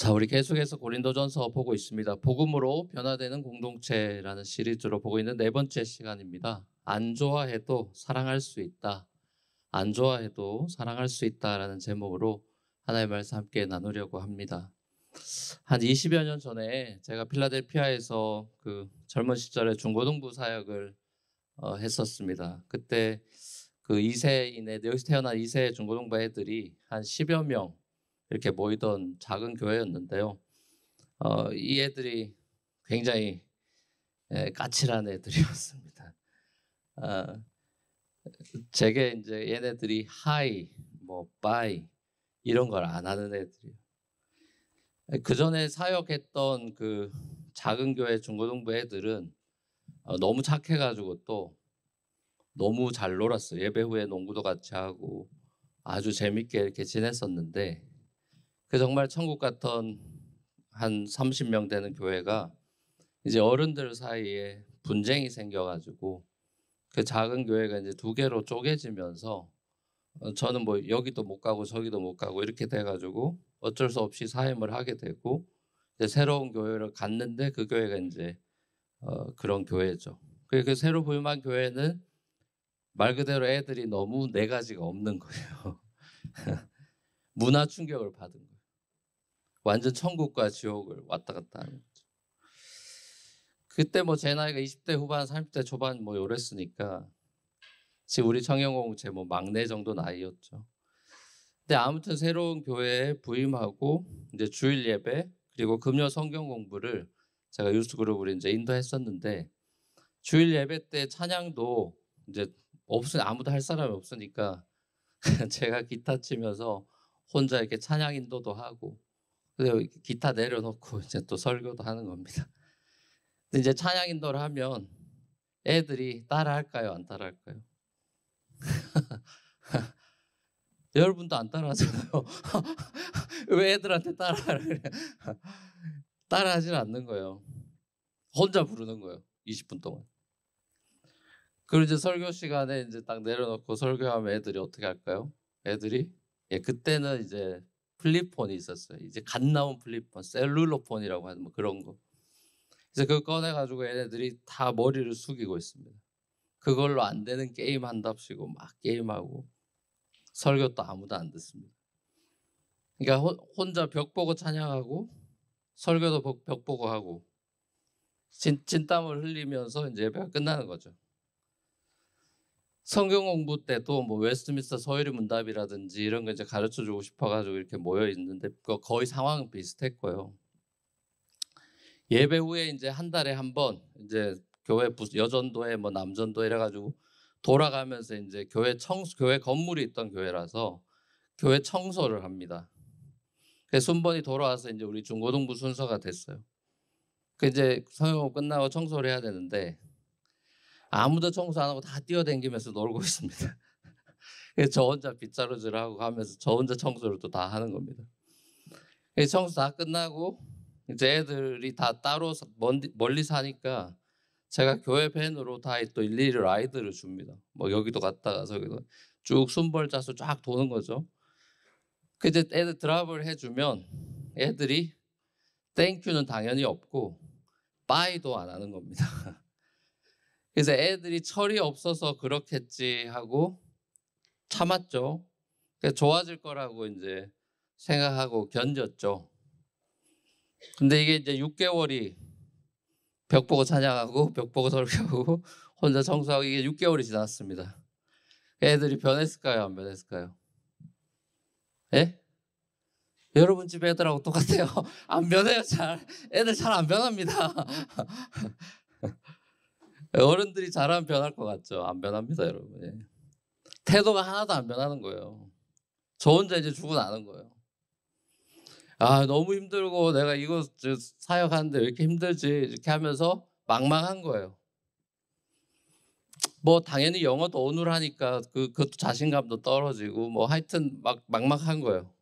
자, 우리 계속해서 고린도전서 보고 있습니다. 복음으로 변화되는 공동체라는 시리즈로 보고 있는 네 번째 시간입니다. 안 좋아해도 사랑할 수 있다. 안 좋아해도 사랑할 수 있다라는 제목으로 하나님의 말씀 함께 나누려고 합니다. 한 20여 년 전에 제가 필라델피아에서 그 젊은 시절에 중고등부 사역을 했었습니다. 그때 그 2세인의 여기서 태어난 2세 중고등부 애들이 한 10여 명 이렇게 모이던 작은 교회였는데요. 이 애들이 굉장히 까칠한 애들이었습니다. 어, 제게 이제 얘네들이 하이, 뭐 바이 이런 걸 안 하는 애들이에요. 그 전에 사역했던 그 작은 교회 중고등부 애들은 너무 착해가지고 또 너무 잘 놀았어요. 예배 후에 농구도 같이 하고 아주 재밌게 이렇게 지냈었는데 그 정말 천국 같던 한 30명 되는 교회가 이제 어른들 사이에 분쟁이 생겨가지고 그 작은 교회가 이제 두 개로 쪼개지면서 저는 뭐 여기도 못 가고 저기도 못 가고 이렇게 돼가지고 어쩔 수 없이 사임을 하게 되고 이제 새로운 교회를 갔는데 그 교회가 이제 그런 교회죠. 그 새로 부임한 교회는 말 그대로 애들이 너무 네 가지가 없는 거예요. 문화 충격을 받은 거예요. 완전 천국과 지옥을 왔다 갔다 하는 거죠. 그때 뭐 제 나이가 20대 후반, 30대 초반 뭐 요랬으니까 지금 우리 청영공 제 뭐 막내 정도 나이였죠. 근데 아무튼 새로운 교회에 부임하고 이제 주일 예배 그리고 금요 성경 공부를 제가 유스 그룹으로 이제 인도했었는데 주일 예배 때 찬양도 이제 아무도 할 사람이 없으니까 제가 기타 치면서 혼자 이렇게 찬양 인도도 하고 그리고 기타 내려놓고 이제 또 설교도 하는 겁니다. 근데 이제 찬양 인도를 하면 애들이 따라할까요? 안 따라할까요? 여러분도 안 따라하잖아요. 왜 애들한테 따라하라 그래? 따라하진 않는 거예요. 혼자 부르는 거예요. 20분 동안. 그리고 이제 설교 시간에 이제 딱 내려놓고 설교하면 애들이 어떻게 할까요? 애들이 그때는 이제 플립폰이 있었어요. 이제 갓 나온 플립폰, 셀룰로폰이라고 하는 뭐 그런 거. 그래서 그거 꺼내가지고 얘네들이 다 머리를 숙이고 있습니다. 그걸로 안 되는 게임 한답시고 막 게임하고 설교도 아무도 안 듣습니다. 그러니까 혼자 벽 보고 찬양하고 설교도 벽 보고 하고 진땀을 흘리면서 이제 예배가 끝나는 거죠. 성경 공부 때도 뭐 웨스트민스터 서유리 문답이라든지 이런 거 이제 가르쳐 주고 싶어가지고 이렇게 모여 있는데 거의 상황은 비슷했고요. 예배 후에 이제 한 달에 한 번 이제 교회 여전도회 뭐 남전도 이래가지고 돌아가면서 이제 교회 건물이 있던 교회라서 교회 청소를 합니다. 그래서 순번이 돌아와서 이제 우리 중고등부 순서가 됐어요. 그 이제 성경공부 끝나고 청소를 해야 되는데 아무도 청소 안 하고 다 뛰어다니면서 놀고 있습니다. 그래서 저 혼자 빗자루질하고 가면서 저 혼자 청소를 또 다 하는 겁니다. 그래서 청소 다 끝나고 이제 애들이 다 따로 멀리 사니까 제가 교회 밴으로 다 또 일일이 라이드를 줍니다. 뭐 여기도 갔다가 저기도 쭉 순벌 짜서 쫙 도는 거죠. 그 이제 애들 드랍을 해주면 애들이 땡큐는 당연히 없고 빠이도 안 하는 겁니다. 그래서 애들이 철이 없어서 그렇겠지 하고 참았죠. 그래서 좋아질 거라고 이제 생각하고 견뎠죠. 근데 이게 이제 6개월이 벽 보고 찬양하고 벽 보고 설교하고 혼자 청소하고 이게 6개월이 지났습니다. 애들이 변했을까요? 안 변했을까요? 예? 여러분 집 애들하고 똑같아요. 안 변해요. 애들 잘 안 변합니다. 어른들이 잘하면 변할 것 같죠. 안 변합니다, 여러분. 예. 태도가 하나도 안 변하는 거예요. 저 혼자 이제 죽어나는 거예요. 아, 너무 힘들고 내가 이거 사역하는데 왜 이렇게 힘들지? 이렇게 하면서 막막한 거예요. 뭐 당연히 영어도 어눌하니까 그것도 자신감도 떨어지고 뭐 하여튼 막막한 거예요.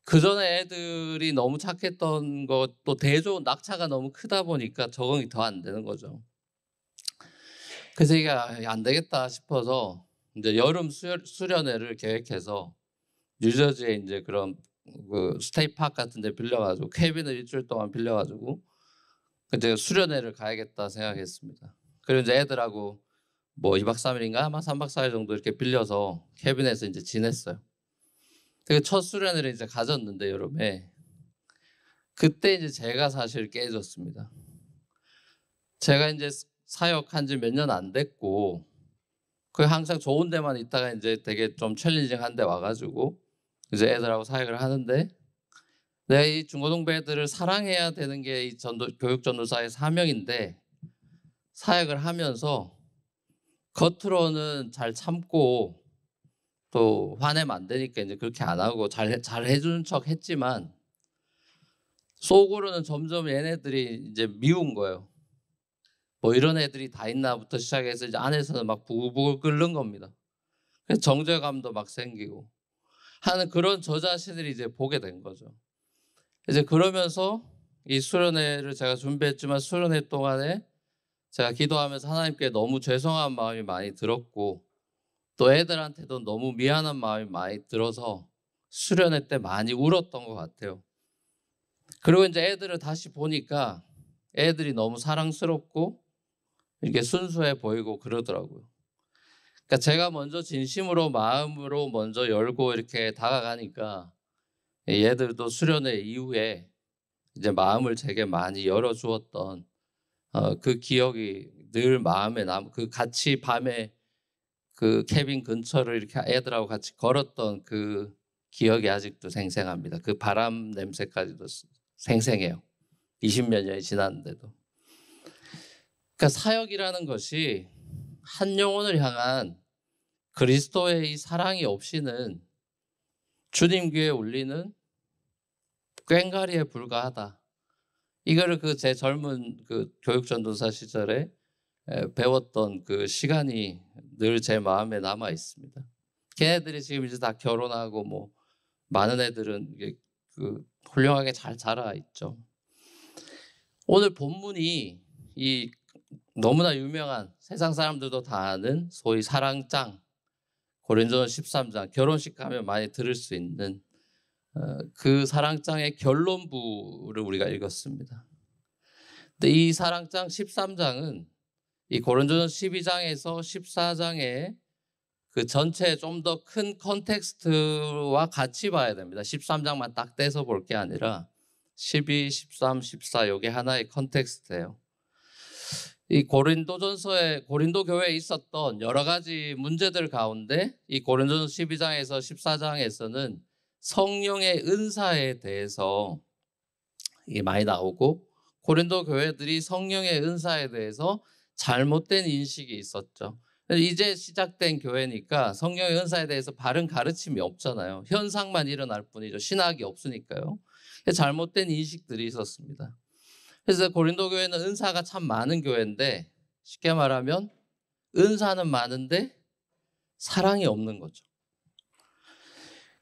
그 전에 애들이 너무 착했던 것도 낙차가 너무 크다 보니까 적응이 더 안 되는 거죠. 그래서 이게 안 되겠다 싶어서 이제 여름 수련회를 계획해서 뉴저지에 이제 그런 그 스테이파크 같은 데 빌려가지고 캐빈을 일주일 동안 빌려가지고 그때 수련회를 가야겠다 생각했습니다. 그리고 이제 애들하고 뭐 2박 3일인가 아마 3박 4일 정도 이렇게 빌려서 캐빈에서 이제 지냈어요. 그 첫 수련회를 이제 가졌는데 여름에 그때 이제 제가 사실 깨졌습니다. 제가 이제 사역한 지 몇 년 안 됐고 그 항상 좋은 데만 있다가 이제 되게 좀 챌린징한 데 와가지고 이제 애들하고 사역을 하는데 내가 이 중고등부 애들을 사랑해야 되는 게 이 교육 전도사의 사명인데 사역을 하면서 겉으로는 잘 참고 또 화내면 안 되니까 이제 그렇게 안 하고 잘 해주는 척 했지만 속으로는 점점 얘네들이 이제 미운 거예요. 뭐 이런 애들이 다 있나부터 시작해서 이제 안에서는 막 부글부글 끓는 겁니다. 그래서 정죄감도 막 생기고 하는 그런 저 자신을 이제 보게 된 거죠. 이제 그러면서 이 수련회를 제가 준비했지만 수련회 동안에 제가 기도하면서 하나님께 너무 죄송한 마음이 많이 들었고 또 애들한테도 너무 미안한 마음이 많이 들어서 수련회 때 많이 울었던 것 같아요. 그리고 이제 애들을 다시 보니까 애들이 너무 사랑스럽고 이렇게 순수해 보이고 그러더라고요. 그러니까 제가 먼저 진심으로 마음으로 먼저 열고 이렇게 다가가니까 얘들도 수련회 이후에 이제 마음을 제게 많이 열어주었던 그 기억이 늘 마음에 그 같이 밤에 그 캐빈 근처를 이렇게 애들하고 같이 걸었던 그 기억이 아직도 생생합니다. 그 바람 냄새까지도 생생해요. 20몇 년이 지났는데도. 그러니까 사역이라는 것이 한 영혼을 향한 그리스도의 이 사랑이 없이는 주님 귀에 울리는 꽹과리에 불과하다. 이거를 그 제 젊은 그 교육 전도사 시절에 배웠던 그 시간이 늘 제 마음에 남아 있습니다. 걔네들이 지금 이제 다 결혼하고 뭐 많은 애들은 그 훌륭하게 잘 자라 있죠. 오늘 본문이 이 너무나 유명한 세상 사람들도 다 아는 소위 사랑장 고린도전 13장 결혼식 가면 많이 들을 수 있는 그 사랑장의 결론부를 우리가 읽었습니다. 근데 이 사랑장 13장은 이 고린도전 12장에서 14장의 그 전체 좀 더 큰 컨텍스트와 같이 봐야 됩니다. 13장만 딱 떼서 볼 게 아니라 12, 13, 14 이게 하나의 컨텍스트예요. 이 고린도 교회에 있었던 여러 가지 문제들 가운데 이 고린도전 12장에서 14장에서는 성령의 은사에 대해서 이게 많이 나오고 고린도 교회들이 성령의 은사에 대해서 잘못된 인식이 있었죠. 이제 시작된 교회니까 성령의 은사에 대해서 바른 가르침이 없잖아요. 현상만 일어날 뿐이죠. 신학이 없으니까요. 잘못된 인식들이 있었습니다. 그래서 고린도 교회는 은사가 참 많은 교회인데 쉽게 말하면 은사는 많은데 사랑이 없는 거죠.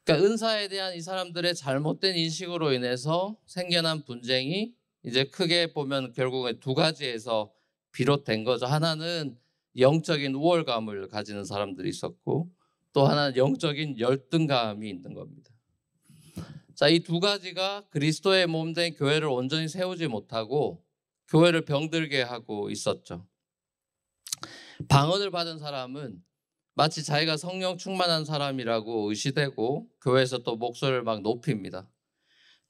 그러니까 은사에 대한 이 사람들의 잘못된 인식으로 인해서 생겨난 분쟁이 이제 크게 보면 결국에 두 가지에서 비롯된 거죠. 하나는 영적인 우월감을 가지는 사람들이 있었고 또 하나는 영적인 열등감이 있는 겁니다. 자, 이 두 가지가 그리스도의 몸 된 교회를 온전히 세우지 못하고 교회를 병들게 하고 있었죠. 방언을 받은 사람은 마치 자기가 성령 충만한 사람이라고 의시되고 교회에서 또 목소리를 막 높입니다.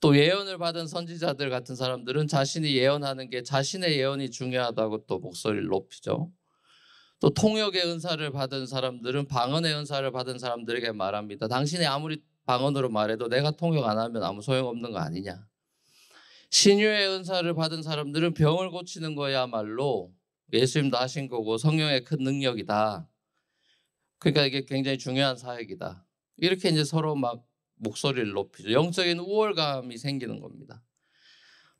또 예언을 받은 선지자들 같은 사람들은 자신이 예언하는 게 자신의 예언이 중요하다고 또 목소리를 높이죠. 또 통역의 은사를 받은 사람들은 방언의 은사를 받은 사람들에게 말합니다. 당신이 아무리 방언으로 말해도 내가 통역 안 하면 아무 소용없는 거 아니냐. 신유의 은사를 받은 사람들은 병을 고치는 거야말로 예수님도 하신 거고 성령의 큰 능력이다. 그러니까 이게 굉장히 중요한 사역이다. 이렇게 이제 서로 막 목소리를 높이죠. 영적인 우월감이 생기는 겁니다.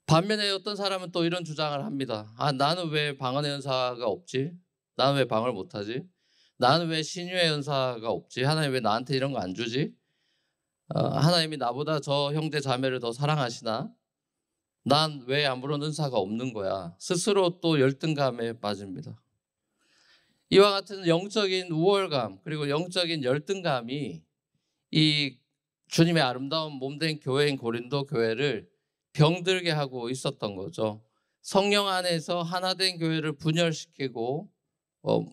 반면에 어떤 사람은 또 이런 주장을 합니다. 나는 왜 방언의 은사가 없지? 나는 왜 방언을 못하지? 나는 왜 신유의 은사가 없지? 하나님 왜 나한테 이런 거 안 주지? 하나님이 나보다 저 형제 자매를 더 사랑하시나? 난 왜 아무런 은사가 없는 거야? 스스로 또 열등감에 빠집니다. 이와 같은 영적인 우월감 그리고 영적인 열등감이 이 주님의 아름다운 몸된 교회인 고린도 교회를 병들게 하고 있었던 거죠. 성령 안에서 하나된 교회를 분열시키고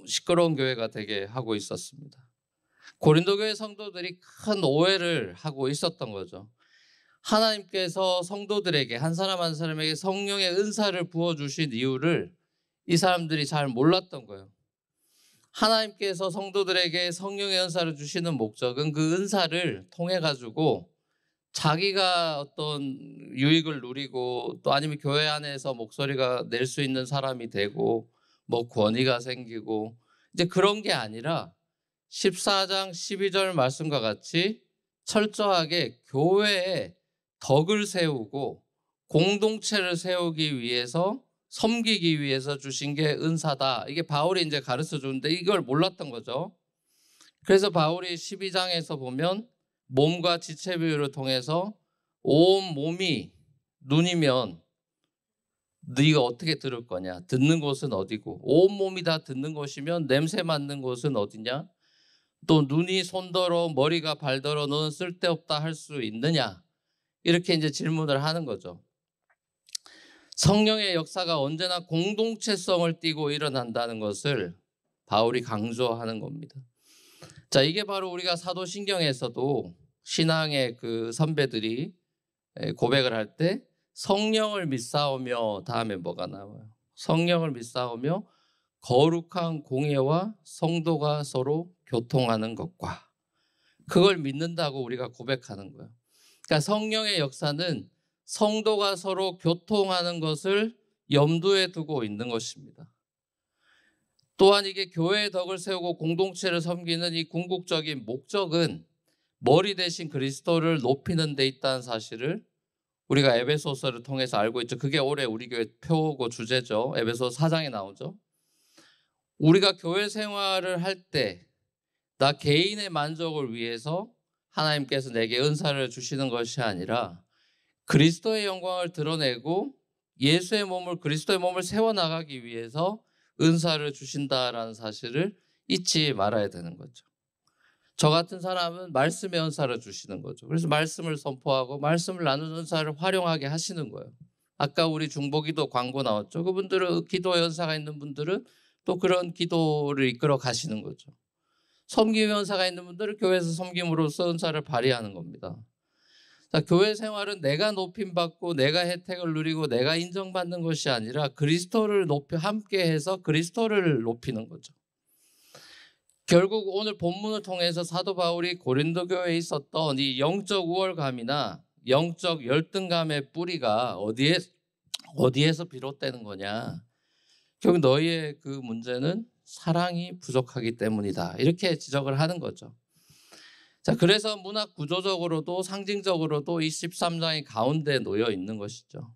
시끄러운 교회가 되게 하고 있었습니다. 고린도 교회 성도들이 큰 오해를 하고 있었던 거죠. 하나님께서 성도들에게 한 사람 한 사람에게 성령의 은사를 부어주신 이유를 이 사람들이 잘 몰랐던 거예요. 하나님께서 성도들에게 성령의 은사를 주시는 목적은 그 은사를 통해 가지고 자기가 어떤 유익을 누리고 또 아니면 교회 안에서 목소리가 낼 수 있는 사람이 되고 뭐 권위가 생기고 이제 그런 게 아니라 14장 12절 말씀과 같이 철저하게 교회에 덕을 세우고 공동체를 세우기 위해서 섬기기 위해서 주신 게 은사다. 이게 바울이 이제 가르쳐 주는데 이걸 몰랐던 거죠. 그래서 바울이 12장에서 보면 몸과 지체 비유를 통해서 온 몸이 눈이면 네가 어떻게 들을 거냐? 듣는 곳은 어디고? 온 몸이 다 듣는 곳이면 냄새 맡는 곳은 어디냐? 또 눈이 손더러 머리가 발더러 너는 쓸데없다 할 수 있느냐? 이렇게 이제 질문을 하는 거죠. 성령의 역사가 언제나 공동체성을 띠고 일어난다는 것을 바울이 강조하는 겁니다. 자, 이게 바로 우리가 사도신경에서도 신앙의 그 선배들이 고백을 할 때 성령을 믿사오며 다음에 뭐가 나와요? 성령을 믿사오며 거룩한 공예와 성도가 서로 교통하는 것과 그걸 믿는다고 우리가 고백하는 거예요. 그러니까 성령의 역사는 성도가 서로 교통하는 것을 염두에 두고 있는 것입니다. 또한 이게 교회의 덕을 세우고 공동체를 섬기는 이 궁극적인 목적은 머리 대신 그리스도를 높이는 데 있다는 사실을 우리가 에베소서를 통해서 알고 있죠. 그게 올해 우리 교회 표고 주제죠. 에베소 4장에 나오죠. 우리가 교회 생활을 할 때 나 개인의 만족을 위해서 하나님께서 내게 은사를 주시는 것이 아니라 그리스도의 영광을 드러내고 예수의 몸을 그리스도의 몸을 세워나가기 위해서 은사를 주신다라는 사실을 잊지 말아야 되는 거죠. 저 같은 사람은 말씀의 은사를 주시는 거죠. 그래서 말씀을 선포하고 말씀을 나누는 은사를 활용하게 하시는 거예요. 아까 우리 중보기도 광고 나왔죠. 그분들은 기도의 은사가 있는 분들은 또 그런 기도를 이끌어 가시는 거죠. 섬김의 은사가 있는 분들은 교회에서 섬김으로써 은사를 발휘하는 겁니다. 자, 교회 생활은 내가 높임받고 내가 혜택을 누리고 내가 인정받는 것이 아니라 그리스도를 함께해서 그리스도를 높이는 거죠. 결국 오늘 본문을 통해서 사도 바울이 고린도 교회에 있었던 이 영적 우월감이나 영적 열등감의 뿌리가 어디에서 비롯되는 거냐? 결국 너희의 그 문제는 사랑이 부족하기 때문이다. 이렇게 지적을 하는 거죠. 자, 그래서 문학 구조적으로도 상징적으로도 이 13장이 가운데 놓여 있는 것이죠.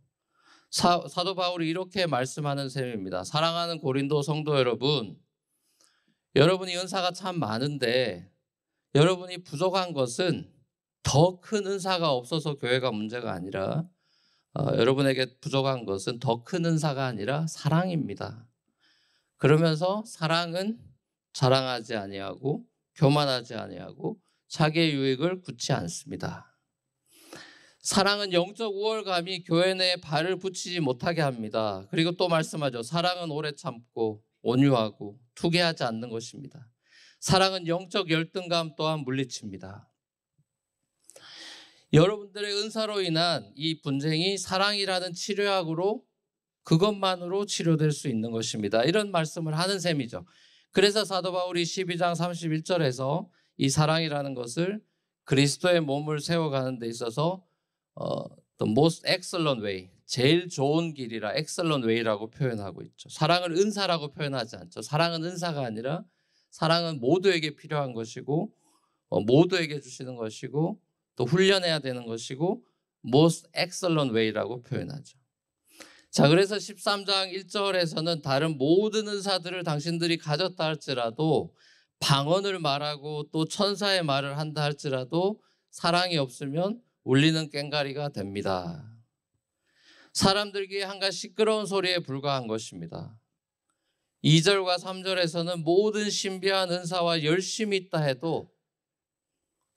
사도 바울이 이렇게 말씀하는 셈입니다. 사랑하는 고린도 성도 여러분, 여러분이 은사가 참 많은데 여러분이 부족한 것은 더 큰 은사가 없어서 교회가 문제가 아니라 여러분에게 부족한 것은 더 큰 은사가 아니라 사랑입니다. 그러면서 사랑은 자랑하지 아니하고 교만하지 아니하고 자기의 유익을 굳지 않습니다. 사랑은 영적 우월감이 교회 내에 발을 붙이지 못하게 합니다. 그리고 또 말씀하죠. 사랑은 오래 참고 온유하고 투개하지 않는 것입니다. 사랑은 영적 열등감 또한 물리칩니다. 여러분들의 은사로 인한 이 분쟁이 사랑이라는 치료약으로 그것만으로 치료될 수 있는 것입니다. 이런 말씀을 하는 셈이죠. 그래서 사도 바울이 12장 31절에서 이 사랑이라는 것을 그리스도의 몸을 세워가는 데 있어서 the most excellent way, 제일 좋은 길이라 excellent way라고 표현하고 있죠. 사랑을 은사라고 표현하지 않죠. 사랑은 은사가 아니라 사랑은 모두에게 필요한 것이고 모두에게 주시는 것이고 또 훈련해야 되는 것이고 most excellent way라고 표현하죠. 자, 그래서 13장 1절에서는 다른 모든 은사들을 당신들이 가졌다 할지라도 방언을 말하고 또 천사의 말을 한다 할지라도 사랑이 없으면 울리는 꽹과리가 됩니다. 사람들에게 한갓 시끄러운 소리에 불과한 것입니다. 2절과 3절에서는 모든 신비한 은사와 열심히 있다 해도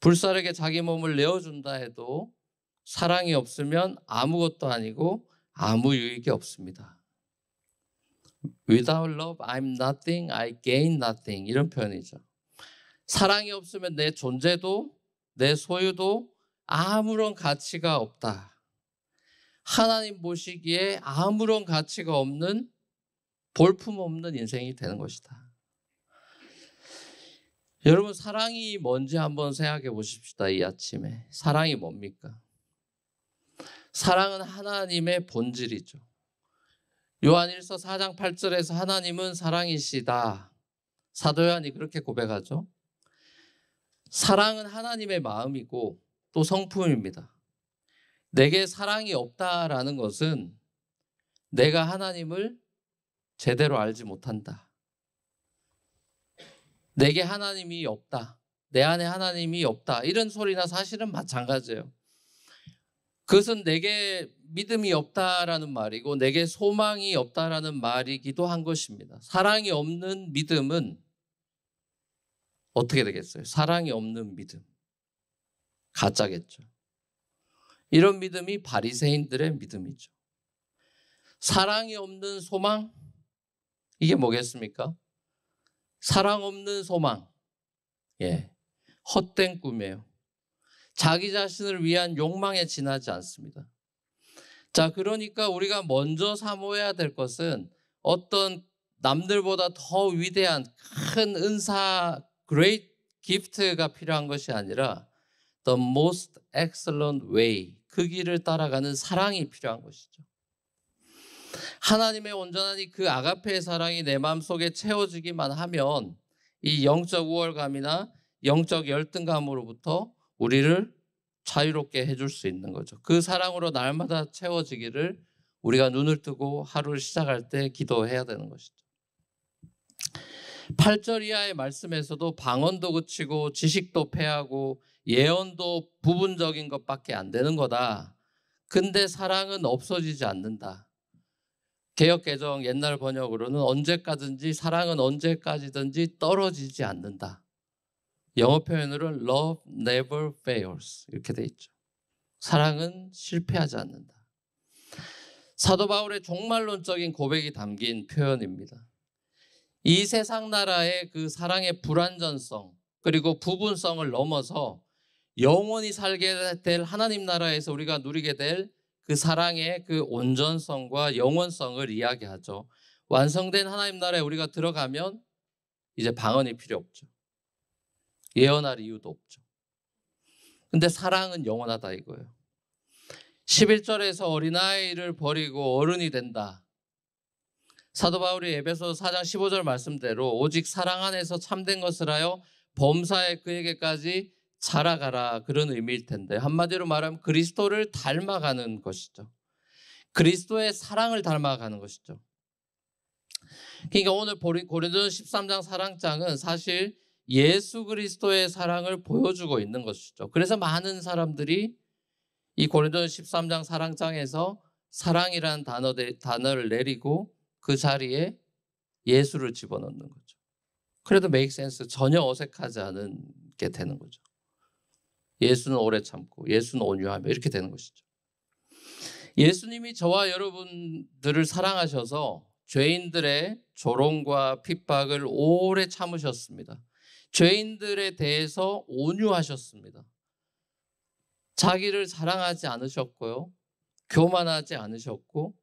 불사르게 자기 몸을 내어준다 해도 사랑이 없으면 아무것도 아니고 아무 유익이 없습니다. Without love, I'm nothing, I gain nothing. 이런 표현이죠. 사랑이 없으면 내 존재도 내 소유도 아무런 가치가 없다. 하나님 보시기에 아무런 가치가 없는 볼품없는 인생이 되는 것이다. 여러분, 사랑이 뭔지 한번 생각해 보십시다. 이 아침에 사랑이 뭡니까? 사랑은 하나님의 본질이죠. 요한일서 4장 8절에서 하나님은 사랑이시다. 사도 요한이 그렇게 고백하죠. 사랑은 하나님의 마음이고 또 성품입니다. 내게 사랑이 없다라는 것은 내가 하나님을 제대로 알지 못한다. 내게 하나님이 없다. 내 안에 하나님이 없다. 이런 소리나 사실은 마찬가지예요. 그것은 내게 믿음이 없다라는 말이고 내게 소망이 없다라는 말이기도 한 것입니다. 사랑이 없는 믿음은 어떻게 되겠어요? 사랑이 없는 믿음. 가짜겠죠. 이런 믿음이 바리새인들의 믿음이죠. 사랑이 없는 소망? 이게 뭐겠습니까? 사랑 없는 소망. 헛된 꿈이에요. 자기 자신을 위한 욕망에 지나지 않습니다. 자, 그러니까 우리가 먼저 사모해야 될 것은 어떤 남들보다 더 위대한 큰 은사, great gift가 필요한 것이 아니라 the most excellent way, 그 길을 따라가는 사랑이 필요한 것이죠. 하나님의 온전한 그 아가페의 사랑이 내 마음속에 채워지기만 하면 이 영적 우월감이나 영적 열등감으로부터 우리를 자유롭게 해줄 수 있는 거죠. 그 사랑으로 날마다 채워지기를 우리가 눈을 뜨고 하루를 시작할 때 기도해야 되는 것이죠. 8절 이하의 말씀에서도 방언도 그치고 지식도 패하고 예언도 부분적인 것밖에 안 되는 거다. 근데 사랑은 없어지지 않는다. 개역개정 옛날 번역으로는 언제까지든지 사랑은 언제까지든지 떨어지지 않는다. 영어 표현으로는 love never fails 이렇게 돼 있죠. 사랑은 실패하지 않는다. 사도 바울의 종말론적인 고백이 담긴 표현입니다. 이 세상 나라의 그 사랑의 불완전성 그리고 부분성을 넘어서 영원히 살게 될 하나님 나라에서 우리가 누리게 될 그 사랑의 그 온전성과 영원성을 이야기하죠. 완성된 하나님 나라에 우리가 들어가면 이제 방언이 필요 없죠. 예언할 이유도 없죠. 근데 사랑은 영원하다 이거예요. 11절에서 어린아이를 버리고 어른이 된다. 사도 바울이 에베소서 4장 15절 말씀대로 오직 사랑 안에서 참된 것을 하여 범사에 그에게까지 자라가라, 그런 의미일 텐데 한마디로 말하면 그리스도를 닮아가는 것이죠. 그리스도의 사랑을 닮아가는 것이죠. 그러니까 오늘 고린도전 13장 사랑장은 사실 예수 그리스도의 사랑을 보여주고 있는 것이죠. 그래서 많은 사람들이 이 고린도전 13장 사랑장에서 사랑이라는 단어를 내리고 그 자리에 예수를 집어넣는 거죠. 그래도 make sense, 전혀 어색하지 않게 되는 거죠. 예수는 오래 참고 예수는 온유하며 이렇게 되는 것이죠. 예수님이 저와 여러분들을 사랑하셔서 죄인들의 조롱과 핍박을 오래 참으셨습니다. 죄인들에 대해서 온유하셨습니다. 자기를 사랑하지 않으셨고요. 교만하지 않으셨고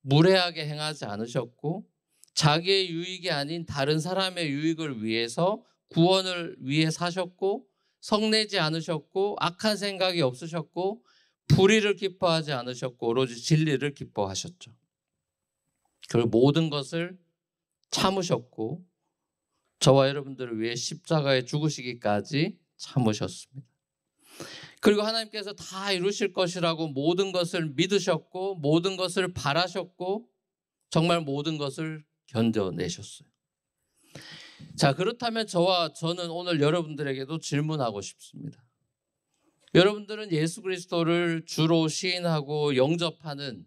무례하게 행하지 않으셨고 자기의 유익이 아닌 다른 사람의 유익을 위해서 구원을 위해 사셨고 성내지 않으셨고 악한 생각이 없으셨고 불의를 기뻐하지 않으셨고 오로지 진리를 기뻐하셨죠. 그리고 모든 것을 참으셨고 저와 여러분들을 위해 십자가에 죽으시기까지 참으셨습니다. 그리고 하나님께서 다 이루실 것이라고 모든 것을 믿으셨고 모든 것을 바라셨고 정말 모든 것을 견뎌내셨어요. 자, 그렇다면 저는 오늘 여러분들에게도 질문하고 싶습니다. 여러분들은 예수 그리스도를 주로 시인하고 영접하는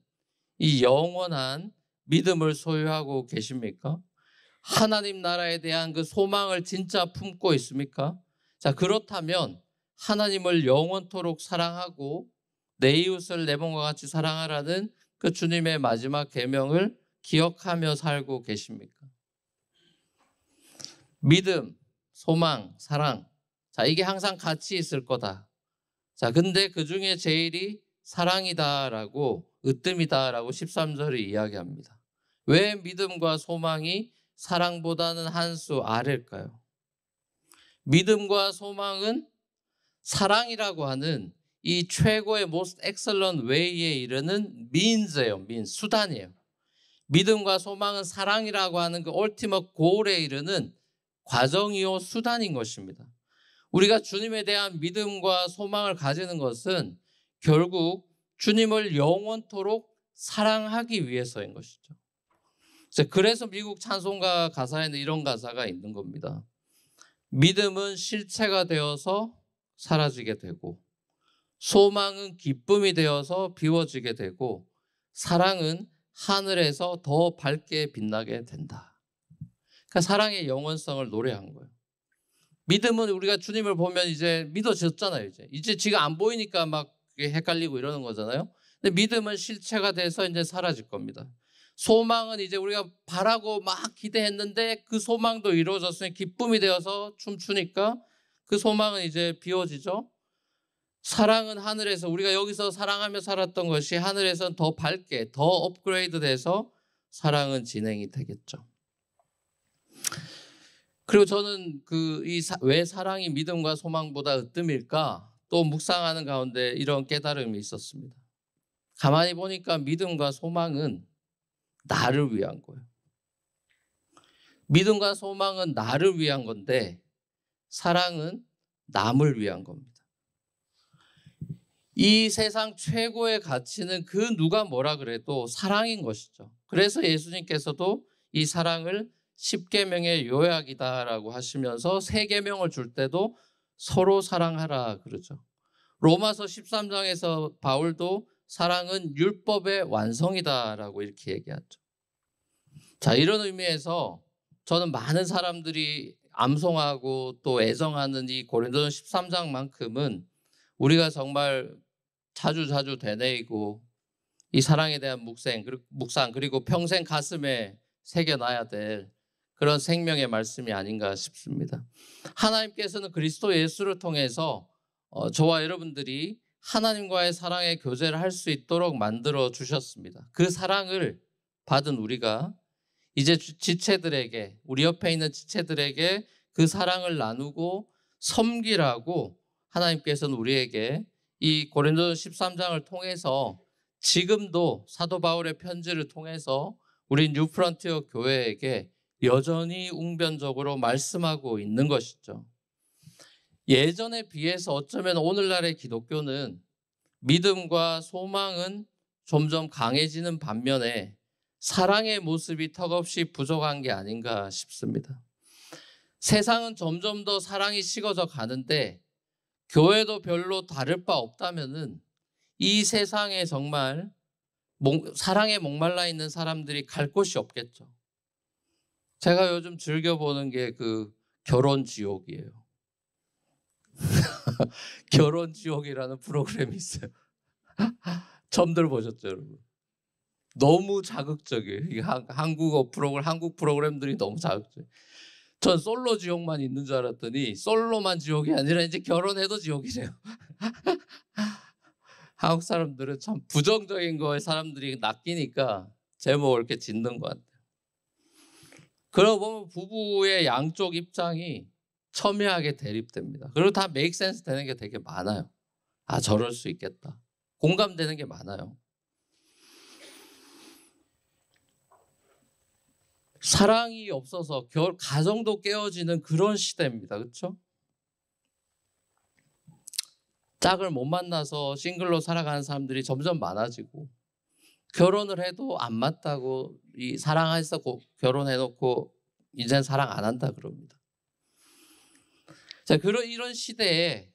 이 영원한 믿음을 소유하고 계십니까? 하나님 나라에 대한 그 소망을 진짜 품고 있습니까? 자, 그렇다면 하나님을 영원토록 사랑하고 내 이웃을 내 몸과 같이 사랑하라는 그 주님의 마지막 계명을 기억하며 살고 계십니까? 믿음, 소망, 사랑. 자, 이게 항상 같이 있을 거다. 자, 근데 그 중에 제일이 사랑이다라고, 으뜸이다라고 13절이 이야기합니다. 왜 믿음과 소망이 사랑보다는 한 수 아래일까요? 믿음과 소망은 사랑이라고 하는 이 최고의 most excellent way에 이르는 means예요. 수단이에요. 믿음과 소망은 사랑이라고 하는 그 ultimate goal에 이르는 과정이요 수단인 것입니다. 우리가 주님에 대한 믿음과 소망을 가지는 것은 결국 주님을 영원토록 사랑하기 위해서인 것이죠. 그래서 미국 찬송가 가사에는 이런 가사가 있는 겁니다. 믿음은 실체가 되어서 사라지게 되고, 소망은 기쁨이 되어서 비워지게 되고, 사랑은 하늘에서 더 밝게 빛나게 된다. 그러니까 사랑의 영원성을 노래한 거예요. 믿음은 우리가 주님을 보면 이제 믿어졌잖아요. 이제 지가 안 보이니까 막 헷갈리고 이러는 거잖아요. 근데 믿음은 실체가 돼서 이제 사라질 겁니다. 소망은 이제 우리가 바라고 막 기대했는데 그 소망도 이루어졌으니 기쁨이 되어서 춤추니까 그 소망은 이제 비워지죠. 사랑은 하늘에서 우리가 여기서 사랑하며 살았던 것이 하늘에서는 더 밝게 더 업그레이드 돼서 사랑은 진행이 되겠죠. 그리고 저는 왜 사랑이 믿음과 소망보다 으뜸일까? 또 묵상하는 가운데 이런 깨달음이 있었습니다. 가만히 보니까 믿음과 소망은 나를 위한 거예요. 믿음과 소망은 나를 위한 건데 사랑은 남을 위한 겁니다. 이 세상 최고의 가치는 그 누가 뭐라 그래도 사랑인 것이죠. 그래서 예수님께서도 이 사랑을 10계명의 요약이다라고 하시면서 3계명을 줄 때도 서로 사랑하라 그러죠. 로마서 13장에서 바울도 사랑은 율법의 완성이다라고 이렇게 얘기하죠. 자, 이런 의미에서 저는 많은 사람들이 암송하고 또 애정하는 이 고린도전 13장만큼은 우리가 정말 자주 되뇌이고 이 사랑에 대한 묵상 그리고 평생 가슴에 새겨놔야 될 그런 생명의 말씀이 아닌가 싶습니다. 하나님께서는 그리스도 예수를 통해서 저와 여러분들이 하나님과의 사랑의 교제를 할 수 있도록 만들어 주셨습니다. 그 사랑을 받은 우리가 이제 지체들에게, 우리 옆에 있는 지체들에게 그 사랑을 나누고 섬기라고 하나님께서는 우리에게 이 고린도전 13장을 통해서 지금도 사도 바울의 편지를 통해서 우리 뉴프런티어 교회에게 여전히 웅변적으로 말씀하고 있는 것이죠. 예전에 비해서 어쩌면 오늘날의 기독교는 믿음과 소망은 점점 강해지는 반면에 사랑의 모습이 턱없이 부족한 게 아닌가 싶습니다. 세상은 점점 더 사랑이 식어져 가는데 교회도 별로 다를 바 없다면은 이 세상에 정말 사랑에 목말라 있는 사람들이 갈 곳이 없겠죠. 제가 요즘 즐겨보는 게 그 결혼 지옥이에요. 결혼 지옥이라는 프로그램이 있어요. 처음 들어보셨죠, 여러분? 너무 자극적이에요. 한국 프로그램들이 너무 자극적이에요. 전 솔로 지옥만 있는 줄 알았더니 솔로만 지옥이 아니라 이제 결혼해도 지옥이래요. 한국 사람들은 참 부정적인 거에 사람들이 낚이니까 제목을 이렇게 짓는 것 같아요. 그러고 보면 부부의 양쪽 입장이 첨예하게 대립됩니다. 그리고 다 make sense 되는 게 되게 많아요. 아, 저럴 수 있겠다. 공감되는 게 많아요. 사랑이 없어서 가정도 깨어지는 그런 시대입니다. 그렇죠? 짝을 못 만나서 싱글로 살아가는 사람들이 점점 많아지고 결혼을 해도 안 맞다고 사랑해서 결혼해놓고 이제는 사랑 안 한다 그럽니다. 자, 이런 시대에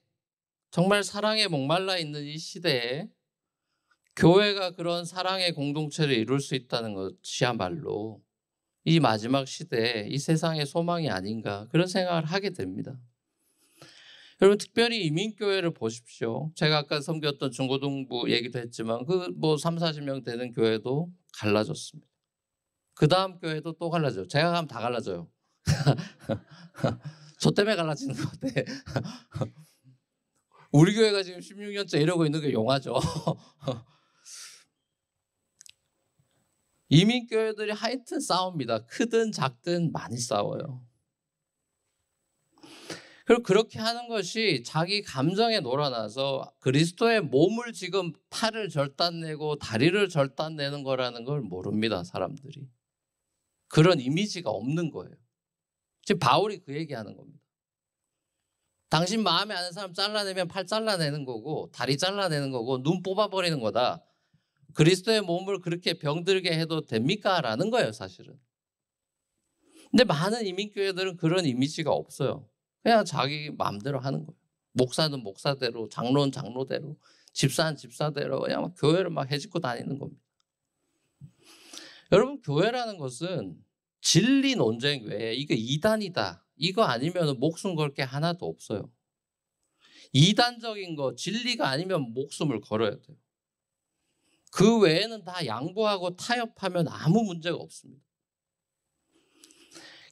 정말 사랑에 목말라 있는 이 시대에 교회가 그런 사랑의 공동체를 이룰 수 있다는 것이야말로 이 마지막 시대에 이 세상의 소망이 아닌가 그런 생각을 하게 됩니다. 여러분 특별히 이민교회를 보십시오. 제가 아까 섬겼던 중고등부 얘기도 했지만 그 뭐 30-40명 되는 교회도 갈라졌습니다. 그 다음 교회도 또 갈라져요. 제가 가면 다 갈라져요. 저 때문에 갈라지는 것 같아. 우리 교회가 지금 16년째 이러고 있는 게 용하죠. 이민교회들이 하여튼 싸웁니다. 크든 작든 많이 싸워요. 그리고 그렇게 하는 것이 자기 감정에 놀아나서 그리스도의 몸을 지금 팔을 절단내고 다리를 절단내는 거라는 걸 모릅니다. 사람들이. 그런 이미지가 없는 거예요. 지금 바울이 그 얘기하는 겁니다. 당신 마음에 아는 사람 잘라내면 팔 잘라내는 거고 다리 잘라내는 거고 눈 뽑아버리는 거다. 그리스도의 몸을 그렇게 병들게 해도 됩니까? 라는 거예요, 사실은. 근데 많은 이민교회들은 그런 이미지가 없어요. 그냥 자기 마음대로 하는 거예요. 목사는 목사대로, 장로는 장로대로, 집사는 집사대로 그냥 막 교회를 막 해집고 다니는 겁니다. 여러분, 교회라는 것은 진리 논쟁 외에 이거 이단이다. 이거 아니면 목숨 걸 게 하나도 없어요. 이단적인 거, 진리가 아니면 목숨을 걸어야 돼요. 그 외에는 다 양보하고 타협하면 아무 문제가 없습니다.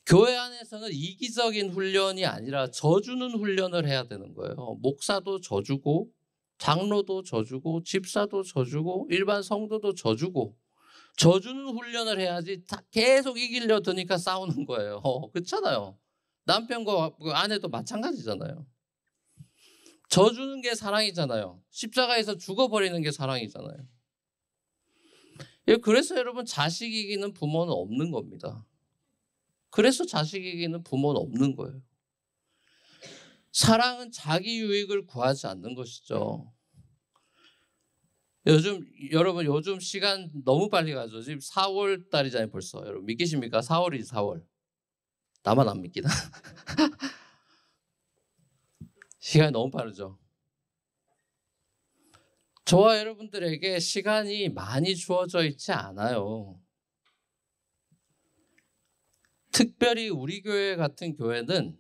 교회 안에서는 이기적인 훈련이 아니라 져주는 훈련을 해야 되는 거예요. 목사도 져주고 장로도 져주고 집사도 져주고 일반 성도도 져주고 져주는 훈련을 해야지 계속 이기려 드니까 싸우는 거예요. 그렇잖아요. 남편과 아내도 마찬가지잖아요. 져주는 게 사랑이잖아요. 십자가에서 죽어버리는 게 사랑이잖아요. 그래서 여러분 자식 이기는 부모는 없는 겁니다. 그래서 자식 이기는 부모는 없는 거예요. 사랑은 자기 유익을 구하지 않는 것이죠. 여러분 요즘 시간 너무 빨리 가죠. 지금 4월 달이잖아요 벌써. 여러분 믿기십니까? 4월이지 4월. 나만 안 믿기나? 시간이 너무 빠르죠. 저와 여러분들에게 시간이 많이 주어져 있지 않아요. 특별히 우리 교회 같은 교회는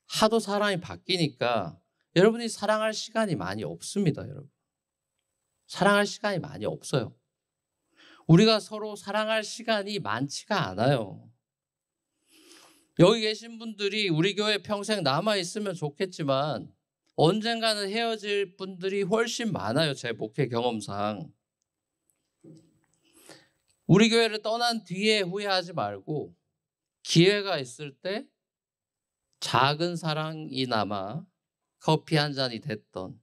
하도 사람이 바뀌니까 여러분이 사랑할 시간이 많이 없습니다. 여러분. 사랑할 시간이 많이 없어요. 우리가 서로 사랑할 시간이 많지가 않아요. 여기 계신 분들이 우리 교회 평생 남아있으면 좋겠지만 언젠가는 헤어질 분들이 훨씬 많아요. 제 목회 경험상. 우리 교회를 떠난 뒤에 후회하지 말고 기회가 있을 때 작은 사랑이 남아 커피 한 잔이 됐던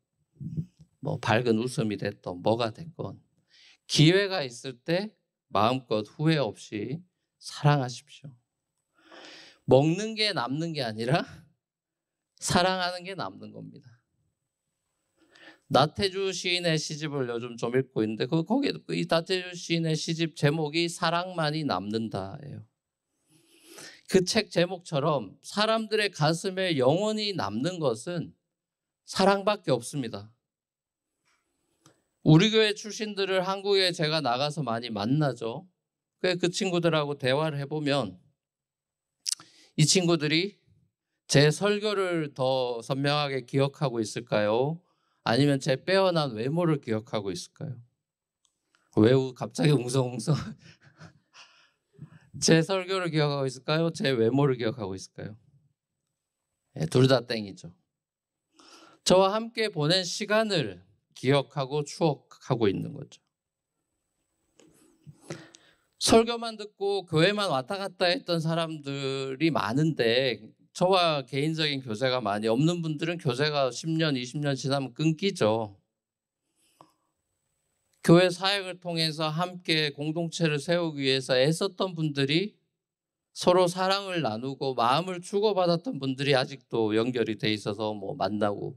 뭐 밝은 웃음이 됐던 뭐가 됐건 기회가 있을 때 마음껏 후회 없이 사랑하십시오. 먹는 게 남는 게 아니라 사랑하는 게 남는 겁니다. 나태주 시인의 시집을 요즘 좀 읽고 있는데 거기에 이 나태주 시인의 시집 제목이 사랑만이 남는다예요. 그 책 제목처럼 사람들의 가슴에 영원히 남는 것은 사랑밖에 없습니다. 우리 교회 출신들을 한국에 제가 나가서 많이 만나죠. 그 친구들하고 대화를 해보면 이 친구들이 제 설교를 더 선명하게 기억하고 있을까요? 아니면 제 빼어난 외모를 기억하고 있을까요? 왜 갑자기 웅성웅성? 제 설교를 기억하고 있을까요? 제 외모를 기억하고 있을까요? 네, 둘 다 땡이죠. 저와 함께 보낸 시간을 기억하고 추억하고 있는 거죠. 설교만 듣고 교회만 왔다 갔다 했던 사람들이 많은데 저와 개인적인 교제가 많이 없는 분들은 교제가 10년, 20년 지나면 끊기죠. 교회 사역을 통해서 함께 공동체를 세우기 위해서 애썼던 분들이 서로 사랑을 나누고 마음을 주고받았던 분들이 아직도 연결이 돼 있어서 뭐 만나고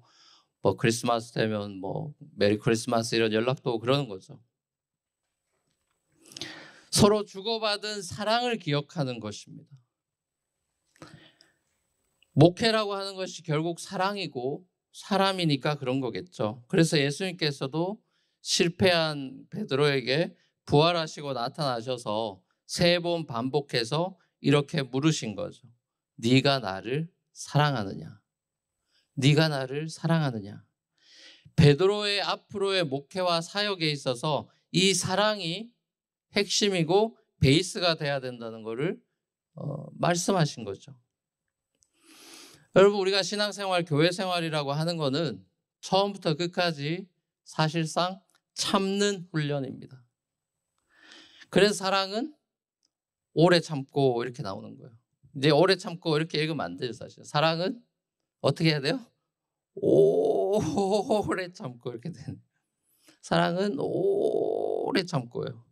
뭐 크리스마스 되면 뭐 메리 크리스마스 이런 연락도 오고 그러는 거죠. 서로 주고받은 사랑을 기억하는 것입니다. 목회라고 하는 것이 결국 사랑이고 사람이니까 그런 거겠죠. 그래서 예수님께서도 실패한 베드로에게 부활하시고 나타나셔서 3번 반복해서 이렇게 물으신 거죠. 네가 나를 사랑하느냐? 네가 나를 사랑하느냐. 베드로의 앞으로의 목회와 사역에 있어서 이 사랑이 핵심이고 베이스가 돼야 된다는 것을 말씀하신 거죠. 여러분, 우리가 신앙생활, 교회생활이라고 하는 거는 처음부터 끝까지 사실상 참는 훈련입니다. 그래서 사랑은 오래 참고 이렇게 나오는 거예요. 이제 오래 참고 이렇게 읽으면 안 돼요, 사실. 사랑은 어떻게 해야 돼요? 오래 참고 이렇게 되는. 사랑은 오래 참고요.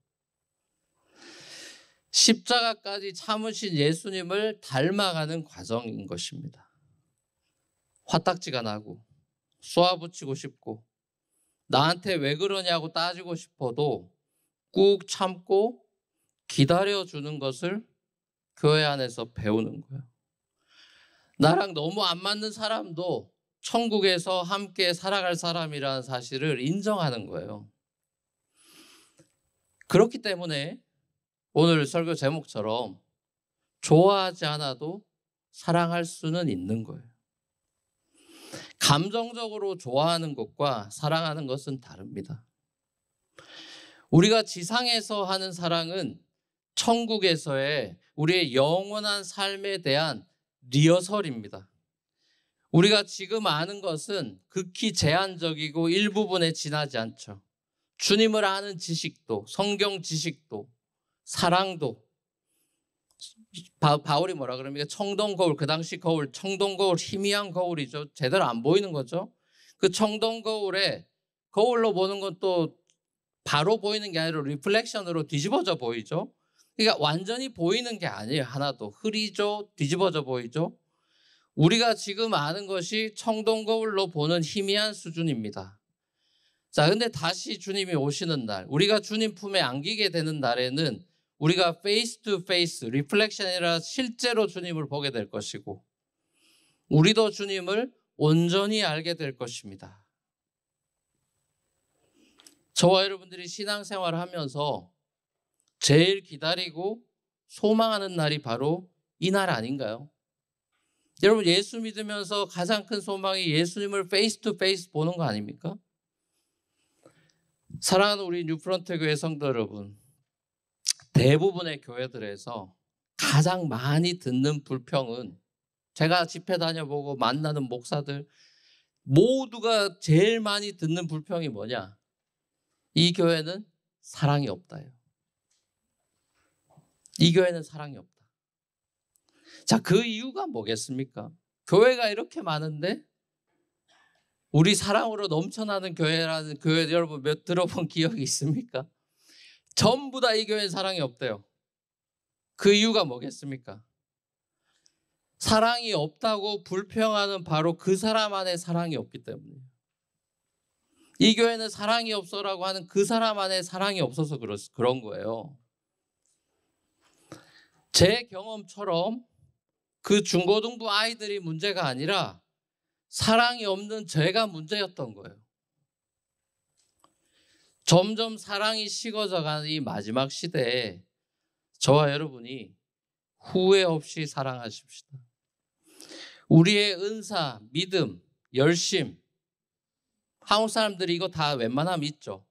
십자가까지 참으신 예수님을 닮아가는 과정인 것입니다. 화딱지가 나고 쏘아붙이고 싶고 나한테 왜 그러냐고 따지고 싶어도 꾹 참고 기다려주는 것을 교회 안에서 배우는 거예요. 나랑 너무 안 맞는 사람도 천국에서 함께 살아갈 사람이라는 사실을 인정하는 거예요. 그렇기 때문에 오늘 설교 제목처럼 좋아하지 않아도 사랑할 수는 있는 거예요. 감정적으로 좋아하는 것과 사랑하는 것은 다릅니다. 우리가 지상에서 하는 사랑은 천국에서의 우리의 영원한 삶에 대한 리허설입니다. 우리가 지금 아는 것은 극히 제한적이고 일부분에 지나지 않죠. 주님을 아는 지식도, 성경 지식도, 사랑도. 바울이 뭐라 그럽니까? 청동 거울, 그 당시 거울, 청동 거울, 희미한 거울이죠. 제대로 안 보이는 거죠. 그 청동 거울에 거울로 보는 것도 바로 보이는 게 아니라 리플렉션으로 뒤집어져 보이죠. 그러니까 완전히 보이는 게 아니에요. 하나도 흐리죠. 뒤집어져 보이죠. 우리가 지금 아는 것이 청동 거울로 보는 희미한 수준입니다. 자, 근데 다시 주님이 오시는 날, 우리가 주님 품에 안기게 되는 날에는 우리가 페이스 투 페이스, 리플렉션이라 실제로 주님을 보게 될 것이고 우리도 주님을 온전히 알게 될 것입니다. 저와 여러분들이 신앙생활을 하면서 제일 기다리고 소망하는 날이 바로 이 날 아닌가요? 여러분, 예수 믿으면서 가장 큰 소망이 예수님을 페이스 투 페이스 보는 거 아닙니까? 사랑하는 우리 뉴프런트 교회 성도 여러분, 대부분의 교회들에서 가장 많이 듣는 불평은 제가 집회 다녀보고 만나는 목사들 모두가 제일 많이 듣는 불평이 뭐냐? 이 교회는 사랑이 없다예요. 이 교회는 사랑이 없다. 자, 그 이유가 뭐겠습니까? 교회가 이렇게 많은데 우리 사랑으로 넘쳐나는 교회라는 교회 여러분 몇 들어본 기억이 있습니까? 전부 다 이 교회는 사랑이 없대요. 그 이유가 뭐겠습니까? 사랑이 없다고 불평하는 바로 그 사람 안에 사랑이 없기 때문이에요. 이 교회는 사랑이 없어라고 하는 그 사람 안에 사랑이 없어서 그런 거예요. 제 경험처럼 그 중고등부 아이들이 문제가 아니라 사랑이 없는 제가 문제였던 거예요. 점점 사랑이 식어져가는 이 마지막 시대에 저와 여러분이 후회 없이 사랑하십시다. 우리의 은사, 믿음, 열심, 한국 사람들이 이거 다 웬만하면 있죠.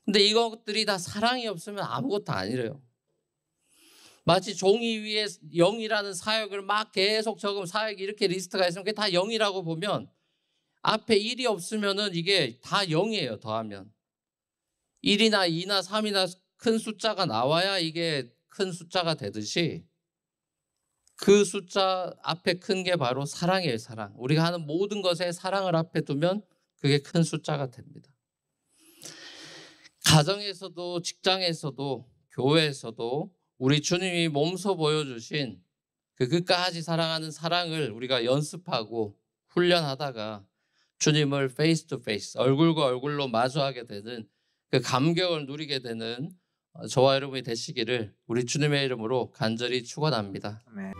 근데 이것들이 다 사랑이 없으면 아무것도 아니래요. 마치 종이 위에 0이라는 사역을 막 계속 적으면 사역이 이렇게 리스트가 있으면 그게 다 0이라고 보면 앞에 1이 없으면은 이게 다 0이에요. 더하면 1이나 2나 3이나 큰 숫자가 나와야 이게 큰 숫자가 되듯이 그 숫자 앞에 큰 게 바로 사랑이에요. 사랑. 우리가 하는 모든 것에 사랑을 앞에 두면 그게 큰 숫자가 됩니다. 가정에서도 직장에서도 교회에서도 우리 주님이 몸소 보여주신 그 끝까지 사랑하는 사랑을 우리가 연습하고 훈련하다가 주님을 페이스 투 페이스, 얼굴과 얼굴로 마주하게 되는 그 감격을 누리게 되는 저와 여러분이 되시기를 우리 주님의 이름으로 간절히 축원합니다. 아멘.